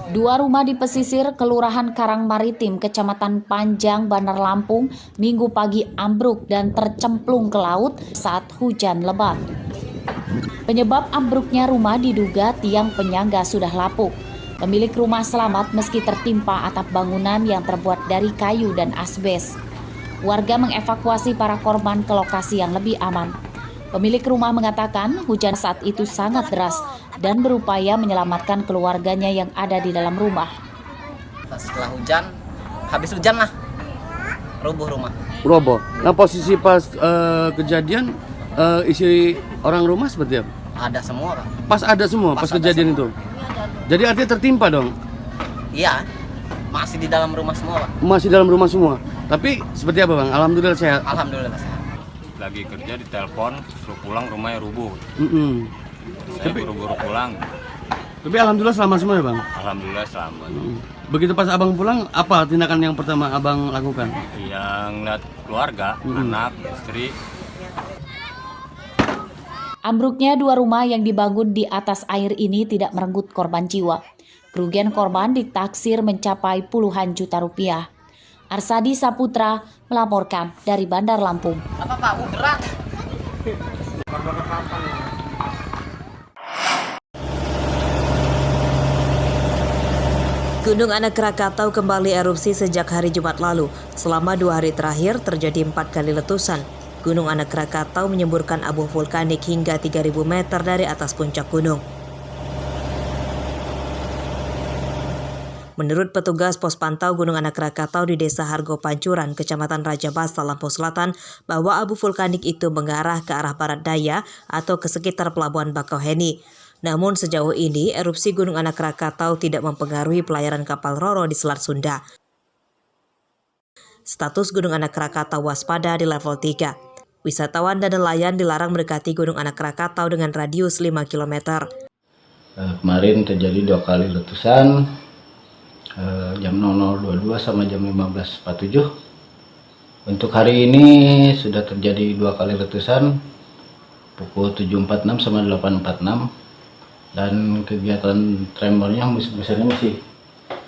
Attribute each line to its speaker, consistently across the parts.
Speaker 1: Dua rumah di pesisir Kelurahan Karang Maritim, Kecamatan Panjang, Bandar Lampung, Minggu pagi ambruk dan tercemplung ke laut saat hujan lebat. Penyebab ambruknya rumah diduga tiang penyangga sudah lapuk. Pemilik rumah selamat meski tertimpa atap bangunan yang terbuat dari kayu dan asbes. Warga mengevakuasi para korban ke lokasi yang lebih aman. Pemilik rumah mengatakan hujan saat itu sangat deras dan berupaya menyelamatkan keluarganya yang ada di dalam rumah.
Speaker 2: Setelah hujan, habis hujan lah, roboh rumah.
Speaker 3: Roboh. Nah, posisi pas kejadian isi orang rumah seperti apa?
Speaker 2: Ada semua, Pak.
Speaker 3: Pas ada semua, pas kejadian itu. Jadi artinya tertimpa dong?
Speaker 2: Iya, masih di dalam rumah semua, Pak.
Speaker 3: Masih dalam rumah semua. Tapi seperti apa, Bang? Alhamdulillah sehat.
Speaker 2: Alhamdulillah sehat.
Speaker 4: Lagi kerja di telepon, suruh pulang rumahnya rubuh. Saya buru-buru pulang.
Speaker 3: Tapi alhamdulillah selamat semua ya, Bang?
Speaker 4: Alhamdulillah selamat.
Speaker 3: Begitu pas abang pulang, apa tindakan yang pertama abang lakukan?
Speaker 4: Yang lihat keluarga, anak, istri.
Speaker 1: Ambruknya dua rumah yang dibangun di atas air ini tidak merenggut korban jiwa. Kerugian korban ditaksir mencapai puluhan juta rupiah. Arsadi Saputra melaporkan dari Bandar Lampung.
Speaker 2: Apa, Pak? Berat.
Speaker 5: Gunung Anak Krakatau kembali erupsi sejak hari Jumat lalu. Selama 2 hari terakhir terjadi 4 kali letusan. Gunung Anak Krakatau menyemburkan abu vulkanik hingga 3.000 meter dari atas puncak gunung. Menurut petugas pos pantau Gunung Anak Krakatau di Desa Hargo Pancuran, Kecamatan Raja Basa, Lampung Selatan, bahwa abu vulkanik itu mengarah ke arah barat daya atau ke sekitar Pelabuhan Bakauheni. Namun sejauh ini, erupsi Gunung Anak Krakatau tidak mempengaruhi pelayaran kapal Roro di Selat Sunda. Status Gunung Anak Krakatau waspada di level 3. Wisatawan dan nelayan dilarang mendekati Gunung Anak Krakatau dengan radius 5 km.
Speaker 6: Kemarin terjadi 2 kali letusan, jam 00.22 sama jam 15.47. Untuk hari ini sudah terjadi 2 kali letusan, pukul 7.46 sama 8.46. Dan kegiatan tremornya besarnya masih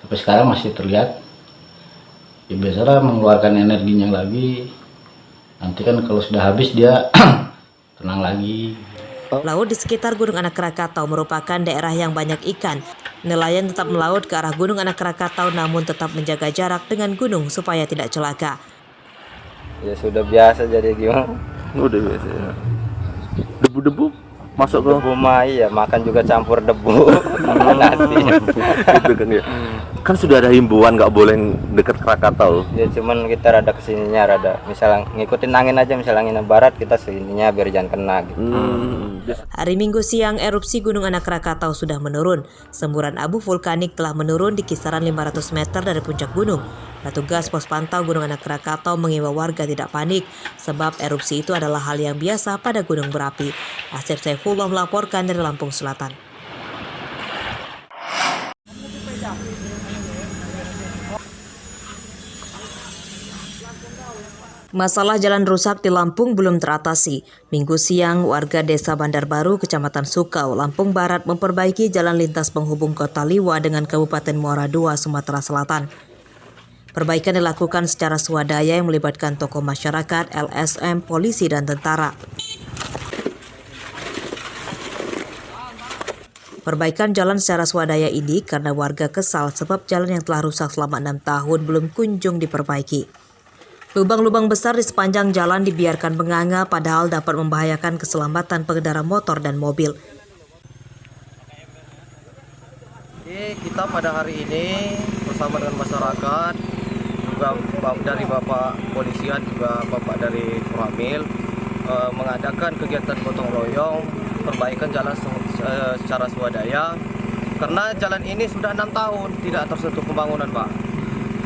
Speaker 6: sampai sekarang masih terlihat. Ya, biasalah mengeluarkan energinya lagi. Nanti kan kalau sudah habis dia tenang lagi.
Speaker 5: Laut di sekitar Gunung Anak Krakatau merupakan daerah yang banyak ikan. Nelayan tetap melaut ke arah Gunung Anak Krakatau namun tetap menjaga jarak dengan gunung supaya tidak celaka.
Speaker 7: Ya sudah biasa jadi gimana?
Speaker 8: Udah biasa ya. Debu-debu masuk ke
Speaker 7: rumah, ya makan juga campur debu. Nasi.
Speaker 8: Gitu kan ya. Kan sudah ada himbauan nggak boleh dekat Krakatau.
Speaker 7: Ya cuman kita rada kesininya rada, misalnya ngikutin angin aja, misalnya angin barat kita sininya biar jangan kena gitu.
Speaker 5: Hari Minggu siang erupsi Gunung Anak Krakatau sudah menurun. Semburan abu vulkanik telah menurun di kisaran 500 meter dari puncak gunung. Petugas pos pantau Gunung Anak Krakatau mengimbau warga tidak panik sebab erupsi itu adalah hal yang biasa pada gunung berapi. Asep Saifullah melaporkan dari Lampung Selatan. Masalah jalan rusak di Lampung belum teratasi. Minggu siang, warga Desa Bandar Baru, Kecamatan Sukau, Lampung Barat memperbaiki jalan lintas penghubung Kota Liwa dengan Kabupaten Muara II, Sumatera Selatan. Perbaikan dilakukan secara swadaya yang melibatkan tokoh masyarakat, LSM, polisi, dan tentara. Perbaikan jalan secara swadaya ini karena warga kesal sebab jalan yang telah rusak selama 6 tahun belum kunjung diperbaiki. Lubang-lubang besar di sepanjang jalan dibiarkan menganga padahal dapat membahayakan keselamatan pengendara motor dan mobil.
Speaker 9: Jadi kita pada hari ini bersama dengan masyarakat, juga dari Bapak Polisian, juga Bapak dari Kuramil, mengadakan kegiatan gotong royong, perbaikan jalan secara swadaya. Karena jalan ini sudah 6 tahun tidak tersentuh pembangunan, Pak.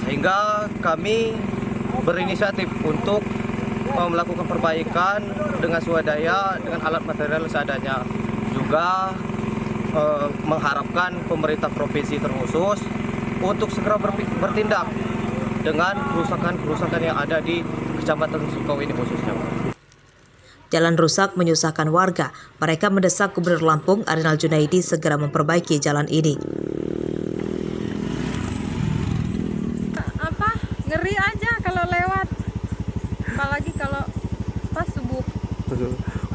Speaker 9: Sehingga kami berinisiatif untuk melakukan perbaikan dengan swadaya, dengan alat material seadanya. Juga mengharapkan pemerintah provinsi terkhusus untuk segera bertindak dengan kerusakan-kerusakan yang ada di Kecamatan Sukau ini khususnya.
Speaker 5: Jalan rusak menyusahkan warga. Mereka mendesak Gubernur Lampung Arinal Junaidi segera memperbaiki jalan ini.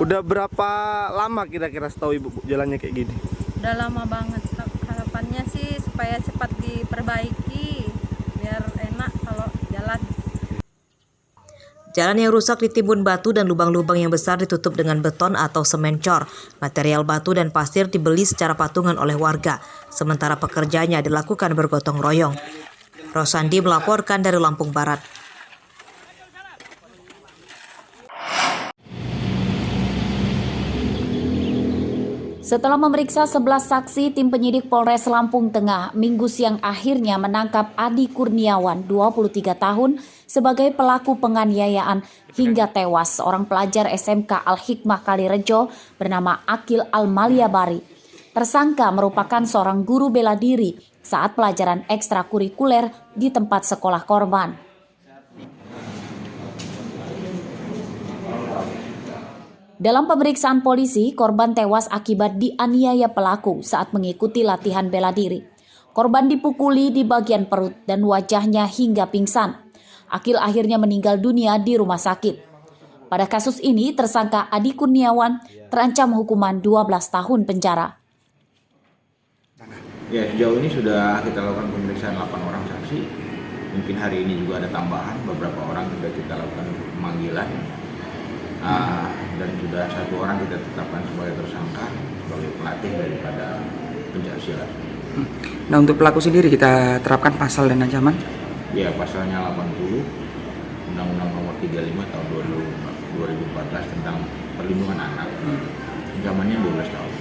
Speaker 9: Udah berapa lama kira-kira setahu Ibu jalannya kayak gini?
Speaker 10: Udah lama banget. Harapannya sih supaya cepat diperbaiki biar enak kalau jalan.
Speaker 5: Jalan yang rusak ditimbun batu dan lubang-lubang yang besar ditutup dengan beton atau semen cor. Material batu dan pasir dibeli secara patungan oleh warga, sementara pekerjaannya dilakukan bergotong royong. Rosandi melaporkan dari Lampung Barat.
Speaker 1: Setelah memeriksa 11 saksi, tim penyidik Polres Lampung Tengah Minggu siang akhirnya menangkap Adi Kurniawan, 23 tahun, sebagai pelaku penganiayaan hingga tewas seorang pelajar SMK Al-Hikmah Kalirejo bernama Akil Al-Maliabari. Tersangka merupakan seorang guru bela diri saat pelajaran ekstrakurikuler di tempat sekolah korban. Dalam pemeriksaan polisi, korban tewas akibat dianiaya pelaku saat mengikuti latihan bela diri. Korban dipukuli di bagian perut dan wajahnya hingga pingsan. Akil akhirnya meninggal dunia di rumah sakit. Pada kasus ini, tersangka Adi Kurniawan terancam hukuman 12 tahun penjara.
Speaker 11: Ya, sejauh ini sudah kita lakukan pemeriksaan 8 orang saksi. Mungkin hari ini juga ada tambahan, beberapa orang sudah kita lakukan pemanggilan. Dan sudah 1 orang kita tetapkan sebagai tersangka, sebagai pelatih daripada pencaksilat.
Speaker 12: Nah, untuk pelaku sendiri kita terapkan pasal dan ancaman?
Speaker 11: Ya, pasalnya 80 Undang-Undang Nomor 35 tahun 2014 tentang perlindungan anak. Ancamannya 12 tahun.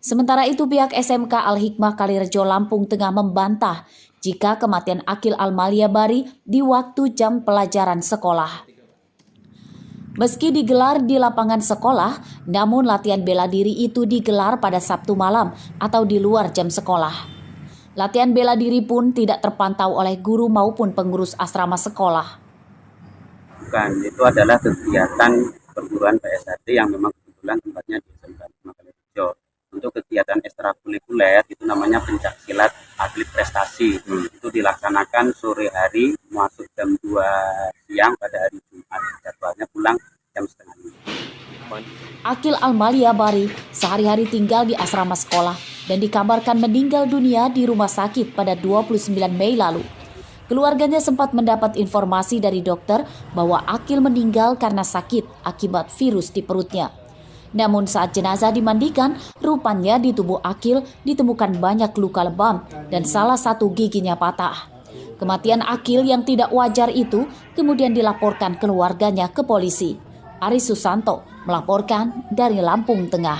Speaker 1: Sementara itu, pihak SMK Al-Hikmah Kalirejo Lampung Tengah membantah jika kematian Akil Al-Maliabari di waktu jam pelajaran sekolah. Meski digelar di lapangan sekolah, namun latihan bela diri itu digelar pada Sabtu malam atau di luar jam sekolah. Latihan bela diri pun tidak terpantau oleh guru maupun pengurus asrama sekolah.
Speaker 13: Bukan, itu adalah kegiatan perguruan PSAD yang memang kebetulan tempatnya di SMK Al-Hikmah Kalirejo. Untuk kegiatan ekstrakurikuler itu namanya pencaksilat atlet prestasi. Itu dilaksanakan sore hari masuk jam 2 siang pada hari Jumat. Jadwalnya pulang jam 4:30.
Speaker 1: Akil Al-Maliabari sehari-hari tinggal di asrama sekolah dan dikabarkan meninggal dunia di rumah sakit pada 29 Mei lalu. Keluarganya sempat mendapat informasi dari dokter bahwa Akil meninggal karena sakit akibat virus di perutnya. Namun saat jenazah dimandikan, rupanya di tubuh Akil ditemukan banyak luka lebam dan salah satu giginya patah. Kematian Akil yang tidak wajar itu kemudian dilaporkan keluarganya ke polisi. Aris Susanto melaporkan dari Lampung Tengah.